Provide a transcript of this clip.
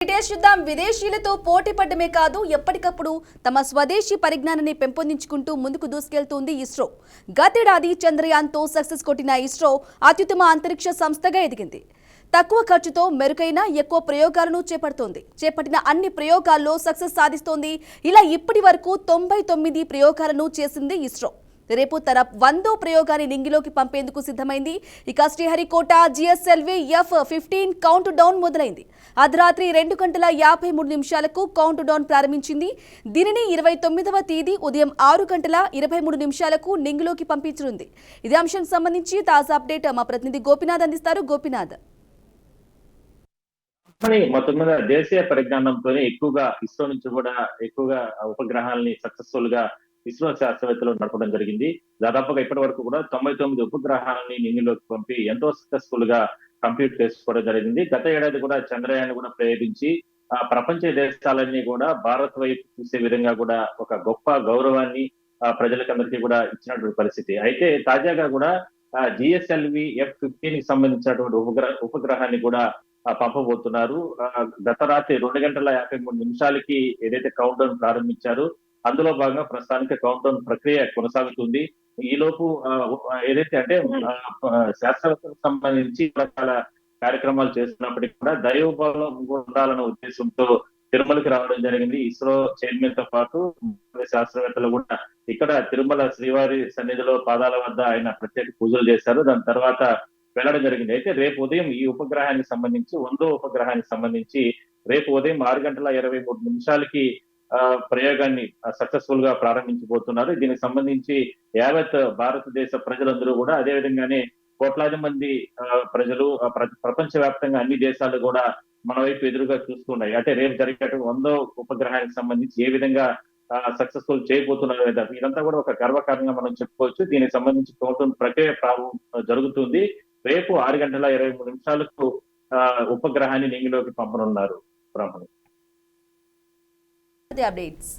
British యుద్ధం విదేశీయులతో పోటీ పడమే కాదు ఎప్పటికప్పుడు తమ స్వదేశీ పరిజ్ఞానాన్ని పెంపొందించుకుంటూ ముందుకు దూసుకెళ్తుంది ఇస్రో. గతేడాది చంద్రయాన్తో సక్సెస్ కొట్టిన ఇస్రో అత్యుత్తమ అంతరిక్ష సంస్థగా ఎదిగింది. తక్కువ ఖర్చుతో మెరుగైన ఎక్కువ ప్రయోగాలను చేపట్టిన అన్ని ప్రయోగాల్లో సక్సెస్ సాధిస్తోంది. ఇలా ఇప్పటి వరకు 99 ప్రయోగాలను చేసింది ఇస్రో. రేపు తన 100వ ప్రయోగాన్ని నింగిలోకి పంపేందుకు సిద్ధమైంది. ఇక Sriharikota GSLV F-15 count down మొదలైంది. అర్ధరాత్రి 2:53 కౌంట్ డౌన్ ప్రారంభించింది. దీనిని 29వ తేదీ ఉదయం 6:23 నింగిలోకి పంపించనుంది. ఇదే అంశానికి సంబంధించి తాజా అప్డేట్ మా ప్రతినిధి గోపినాథ్ అందిస్తారు. గోపినాథ్, మొత్తం మీద దేశీయ పరిజ్ఞానంతో ఎక్కువగా ఇస్రో నుంచి కూడా ఎక్కువగా ఉపగ్రహాలని సక్సెస్ఫుల్ గా ఇస్రో శాస్త్రవేత్తలు నడపడం జరిగింది. దాదాపుగా ఇప్పటి వరకు కూడా 99 ఉపగ్రహాలని నింగిలోకి పంపి ఎంతో సక్సెస్ఫుల్ గా కంప్లీట్ చేసుకోవడం జరిగింది. గత ఏడాది కూడా చంద్రయాన్ కూడా ప్రయోగించి ప్రపంచ దేశాలన్నీ కూడా భారత్ వైపు చూసే విధంగా కూడా ఒక గొప్ప గౌరవాన్ని ప్రజలకందరికీ కూడా ఇచ్చినటువంటి పరిస్థితి. అయితే తాజాగా కూడా GSLV F-15 కి సంబంధించినటువంటి ఉపగ్రహాన్ని కూడా పంపబోతున్నారు. గత రాత్రి 2:53 ఏదైతే కౌంట్ డౌన్ ప్రారంభించారో అందులో భాగంగా ప్రస్తుతానికి కౌంట్ డౌన్ ప్రక్రియ కొనసాగుతుంది. ఈ లోపు ఏదైతే అంటే శాస్త్రవేత్తలకు సంబంధించి రకాల కార్యక్రమాలు చేస్తున్నప్పటికీ కూడా దైవబలం ఉండాలన్న ఉద్దేశంతో తిరుమలకి రావడం జరిగింది. ఇస్రో చైర్మన్ తో పాటు శాస్త్రవేత్తలు కూడా ఇక్కడ తిరుమల శ్రీవారి సన్నిధిలో పాదాల వద్ద ఆయన ప్రత్యేక పూజలు చేశారు. దాని తర్వాత వెళ్ళడం జరిగింది. అయితే రేపు ఉదయం ఈ ఉపగ్రహానికి సంబంధించి 100వ ఉపగ్రహానికి సంబంధించి రేపు ఉదయం 6:23 ప్రయోగాన్ని సక్సెస్ఫుల్ గా ప్రారంభించబోతున్నారు. దీనికి సంబంధించి యావత్ భారతదేశ ప్రజలందరూ కూడా అదే విధంగానే కోట్లాది మంది ప్రజలు ప్రపంచ వ్యాప్తంగా అన్ని దేశాలు కూడా మన వైపు ఎదురుగా చూస్తున్నాయి. అంటే రేపు జరిగేటువంటి 100వ ఉపగ్రహానికి సంబంధించి ఏ విధంగా సక్సెస్ఫుల్ చేయబోతున్నారు ఇదంతా కూడా ఒక గర్వకారణంగా మనం చెప్పుకోవచ్చు. దీనికి సంబంధించి కౌంట్ ప్రక్రియ జరుగుతుంది. రేపు 6:23 ఉపగ్రహాన్ని నింగిలోకి పంపనున్నారు. అప్డేట్స్.